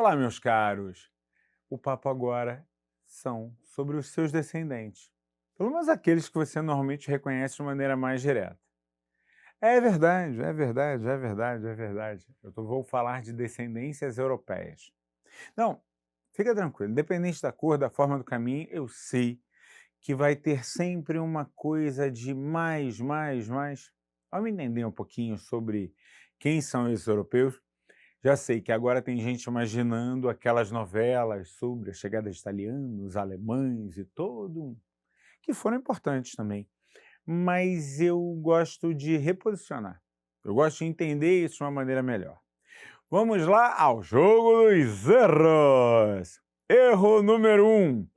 Olá, meus caros. O papo agora são sobre os seus descendentes. Pelo menos aqueles que você normalmente reconhece de maneira mais direta. É verdade, é verdade, é verdade, é verdade. Vou falar de descendências europeias. Não, fica tranquilo. Independente da cor, da forma do caminho, eu sei que vai ter sempre uma coisa de mais, mais, mais. Ao me entender um pouquinho sobre quem são esses europeus, já sei que agora tem gente imaginando aquelas novelas sobre a chegada de italianos, alemães e todo, que foram importantes também. Mas eu gosto de reposicionar. Eu gosto de entender isso de uma maneira melhor. Vamos lá ao jogo dos erros. Erro número 1.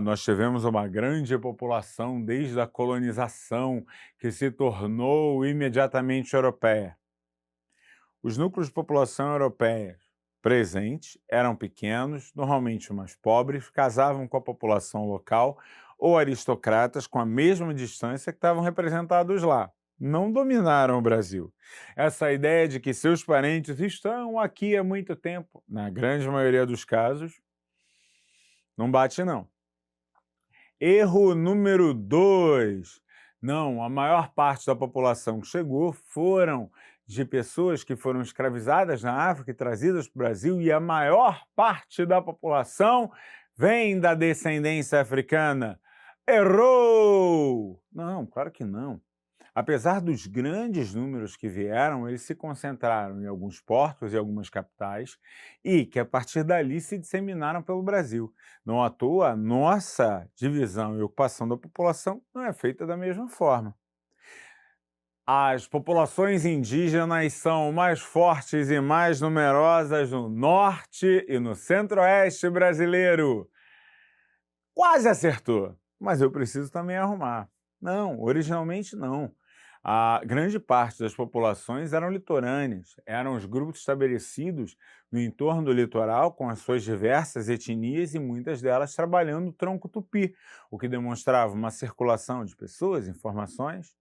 Nós tivemos uma grande população desde a colonização que se tornou imediatamente europeia. Os núcleos de população europeia presentes eram pequenos, normalmente mais pobres, casavam com a população local ou aristocratas com a mesma distância que estavam representados lá. Não dominaram o Brasil. Essa ideia de que seus parentes estão aqui há muito tempo, na grande maioria dos casos, não bate não. Erro número 2. Não, a maior parte da população que chegou foram de pessoas que foram escravizadas na África e trazidas para o Brasil, e a maior parte da população vem da descendência africana. Errou! Não, claro que não. Apesar dos grandes números que vieram, eles se concentraram em alguns portos e algumas capitais e que a partir dali se disseminaram pelo Brasil. Não à toa, a nossa divisão e ocupação da população não é feita da mesma forma. As populações indígenas são mais fortes e mais numerosas no norte e no centro-oeste brasileiro. Quase acertou, mas eu preciso também arrumar. Não, originalmente não. A grande parte das populações eram litorâneas, eram os grupos estabelecidos no entorno do litoral com as suas diversas etnias e muitas delas trabalhando o tronco tupi, o que demonstrava uma circulação de pessoas, informações.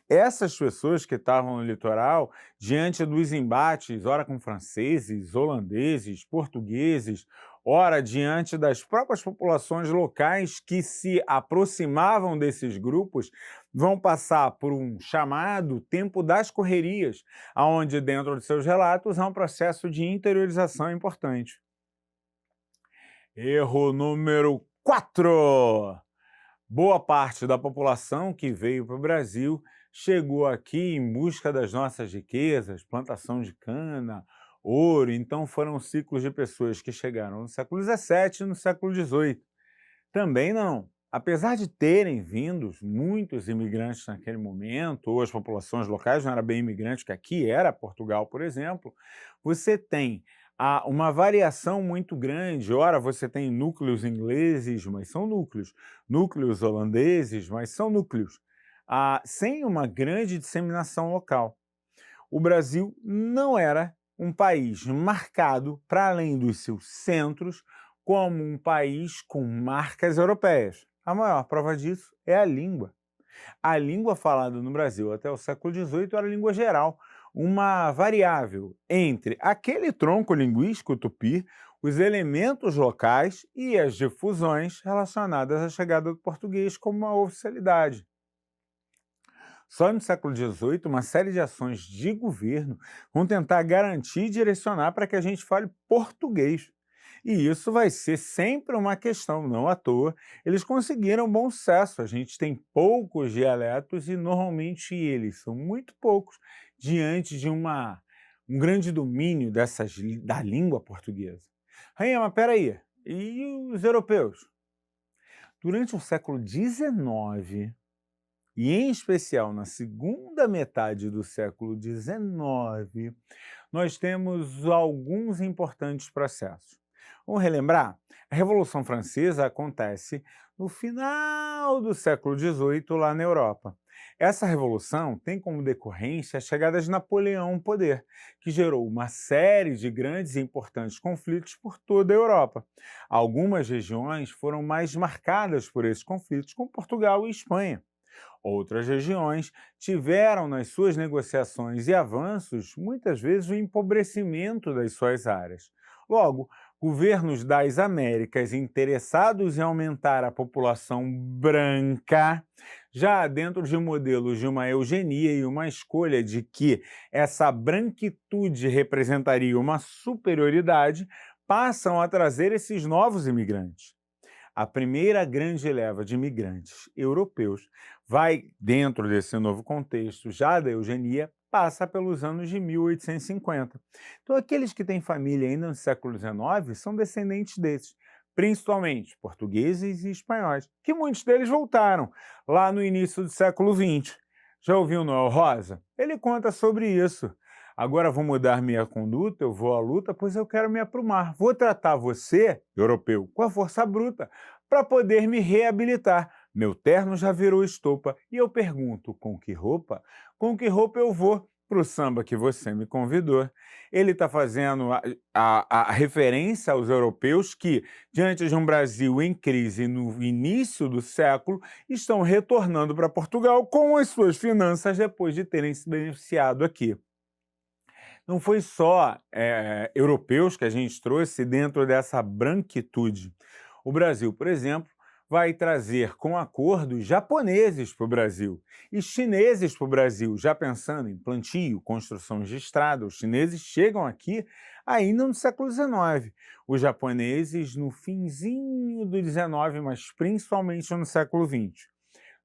Essas pessoas que estavam no litoral, diante dos embates, ora com franceses, holandeses, portugueses, ora diante das próprias populações locais que se aproximavam desses grupos, vão passar por um chamado tempo das correrias, onde dentro de seus relatos há um processo de interiorização importante. Erro número 4. Boa parte da população que veio para o Brasil chegou aqui em busca das nossas riquezas, plantação de cana, ouro, então foram ciclos de pessoas que chegaram no século XVII e no século XVIII. Também não. Apesar de terem vindo muitos imigrantes naquele momento, ou as populações locais não eram bem imigrantes, que aqui era Portugal, por exemplo, você tem uma variação muito grande. Ora, você tem núcleos ingleses, mas são núcleos. Núcleos holandeses, mas são núcleos. Sem uma grande disseminação local. O Brasil não era um país marcado, para além dos seus centros, como um país com marcas europeias. A maior prova disso é a língua. A língua falada no Brasil até o século XVIII era a língua geral, uma variável entre aquele tronco linguístico tupi, os elementos locais e as difusões relacionadas à chegada do português como uma oficialidade. Só no século XVIII, uma série de ações de governo vão tentar garantir e direcionar para que a gente fale português. E isso vai ser sempre uma questão, não à toa. Eles conseguiram bom sucesso. A gente tem poucos dialetos e normalmente eles são muito poucos diante de um grande domínio da língua portuguesa. Rainha, mas peraí, e os europeus? Durante o século XIX, e em especial na segunda metade do século XIX, nós temos alguns importantes processos. Vamos relembrar? A Revolução Francesa acontece no final do século XVIII lá na Europa. Essa revolução tem como decorrência a chegada de Napoleão ao poder, que gerou uma série de grandes e importantes conflitos por toda a Europa. Algumas regiões foram mais marcadas por esses conflitos, como Portugal e Espanha. Outras regiões tiveram nas suas negociações e avanços, muitas vezes, o empobrecimento das suas áreas. Logo, governos das Américas interessados em aumentar a população branca, já dentro de modelos de uma eugenia e uma escolha de que essa branquitude representaria uma superioridade, passam a trazer esses novos imigrantes. A primeira grande leva de imigrantes europeus vai, dentro desse novo contexto já da eugenia, passa pelos anos de 1850. Então, aqueles que têm família ainda no século XIX são descendentes desses, principalmente portugueses e espanhóis, que muitos deles voltaram lá no início do século XX. Já ouviu Noel Rosa? Ele conta sobre isso. Agora vou mudar minha conduta, eu vou à luta, pois eu quero me aprumar. Vou tratar você, europeu, com a força bruta, para poder me reabilitar. Meu terno já virou estopa e eu pergunto, com que roupa? Com que roupa eu vou para o samba que você me convidou? Ele está fazendo a referência aos europeus que, diante de um Brasil em crise no início do século, estão retornando para Portugal com as suas finanças depois de terem se beneficiado aqui. Não foi só europeus que a gente trouxe dentro dessa branquitude. O Brasil, por exemplo, vai trazer com acordos japoneses para o Brasil e chineses para o Brasil, já pensando em plantio, construção de estrada. Os chineses chegam aqui ainda no século XIX, os japoneses no finzinho do XIX, mas principalmente no século XX.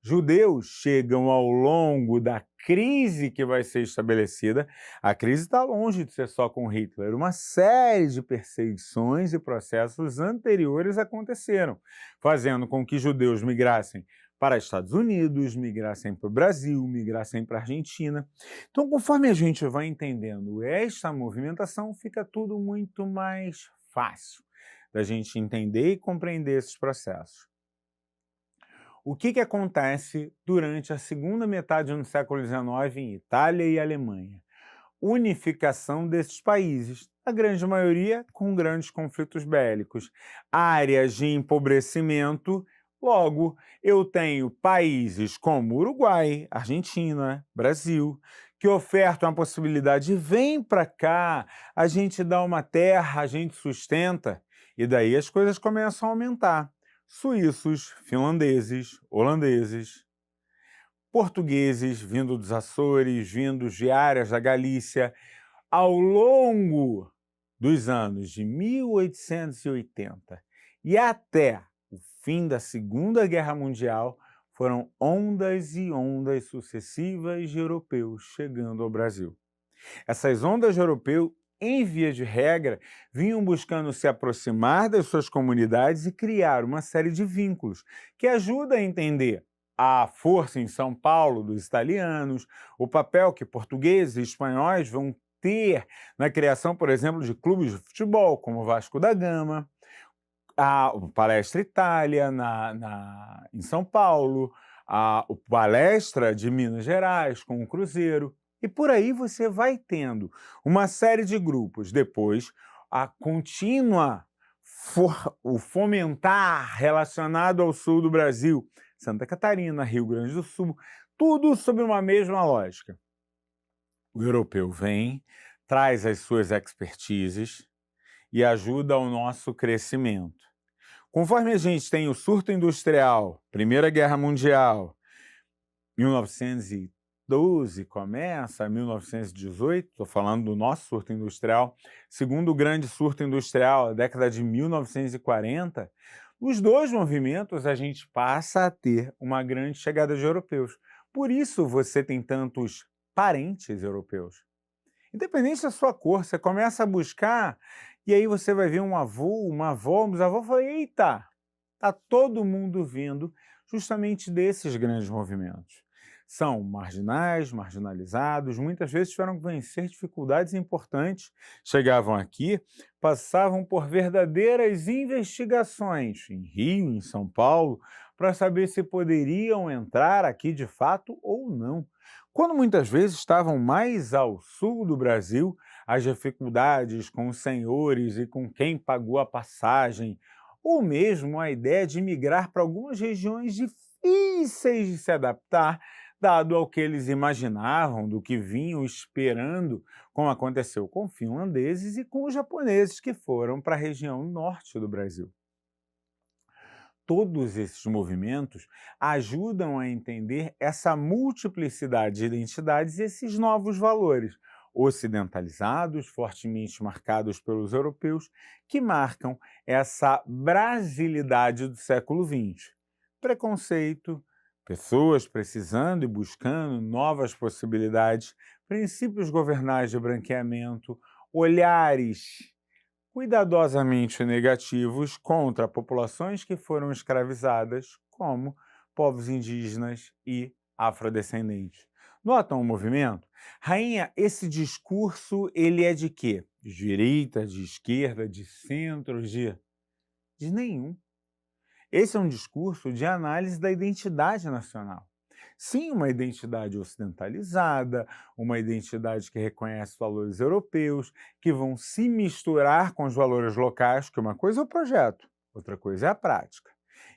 Judeus chegam ao longo da crise que vai ser estabelecida. A crise está longe de ser só com Hitler. Uma série de perseguições e processos anteriores aconteceram, fazendo com que judeus migrassem para Estados Unidos, migrassem para o Brasil, migrassem para a Argentina. Então, conforme a gente vai entendendo esta movimentação, fica tudo muito mais fácil da gente entender e compreender esses processos. O que acontece durante a segunda metade do século XIX em Itália e Alemanha? Unificação desses países, a grande maioria com grandes conflitos bélicos, áreas de empobrecimento. Logo, eu tenho países como Uruguai, Argentina, Brasil, que ofertam a possibilidade, vem para cá, a gente dá uma terra, a gente sustenta, e daí as coisas começam a aumentar. Suíços, finlandeses, holandeses, portugueses vindo dos Açores, vindos de áreas da Galícia. Ao longo dos anos de 1880 e até o fim da Segunda Guerra Mundial, foram ondas e ondas sucessivas de europeus chegando ao Brasil. Essas ondas de europeus, em via de regra, vinham buscando se aproximar das suas comunidades e criar uma série de vínculos que ajuda a entender a força em São Paulo dos italianos, o papel que portugueses e espanhóis vão ter na criação, por exemplo, de clubes de futebol, como o Vasco da Gama, a Palestra Itália em São Paulo, o Palestra de Minas Gerais com o Cruzeiro. E por aí você vai tendo uma série de grupos. Depois, a contínua o fomentar relacionado ao sul do Brasil, Santa Catarina, Rio Grande do Sul, tudo sob uma mesma lógica. O europeu vem, traz as suas expertises e ajuda ao nosso crescimento. Conforme a gente tem o surto industrial, Primeira Guerra Mundial, 1912 começa, 1918, estou falando do nosso surto industrial, segundo grande surto industrial, a década de 1940, os dois movimentos a gente passa a ter uma grande chegada de europeus. Por isso você tem tantos parentes europeus. Independente da sua cor, você começa a buscar e aí você vai ver um avô, uma avó, um bisavô, fala, eita, está todo mundo vindo justamente desses grandes movimentos. São marginais, marginalizados, muitas vezes tiveram que vencer dificuldades importantes, chegavam aqui, passavam por verdadeiras investigações em Rio, em São Paulo, para saber se poderiam entrar aqui de fato ou não. Quando muitas vezes estavam mais ao sul do Brasil, as dificuldades com os senhores e com quem pagou a passagem, ou mesmo a ideia de migrar para algumas regiões difíceis de se adaptar, dado ao que eles imaginavam, do que vinham esperando, como aconteceu com finlandeses e com os japoneses que foram para a região norte do Brasil. Todos esses movimentos ajudam a entender essa multiplicidade de identidades e esses novos valores, ocidentalizados, fortemente marcados pelos europeus, que marcam essa brasilidade do século XX. Preconceito, pessoas precisando e buscando novas possibilidades, princípios governais de branqueamento, olhares cuidadosamente negativos contra populações que foram escravizadas, como povos indígenas e afrodescendentes. Notam o movimento? Rainha, esse discurso ele é de quê? De direita, de esquerda, de centro, de nenhum. Esse é um discurso de análise da identidade nacional. Sim, uma identidade ocidentalizada, uma identidade que reconhece valores europeus, que vão se misturar com os valores locais, que uma coisa é o projeto, outra coisa é a prática.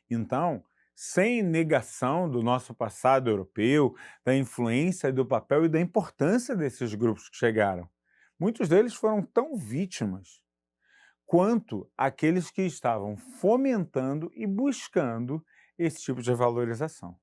Então, sem negação do nosso passado europeu, da influência, do papel e da importância desses grupos que chegaram. Muitos deles foram tão vítimas quanto aqueles que estavam fomentando e buscando esse tipo de valorização.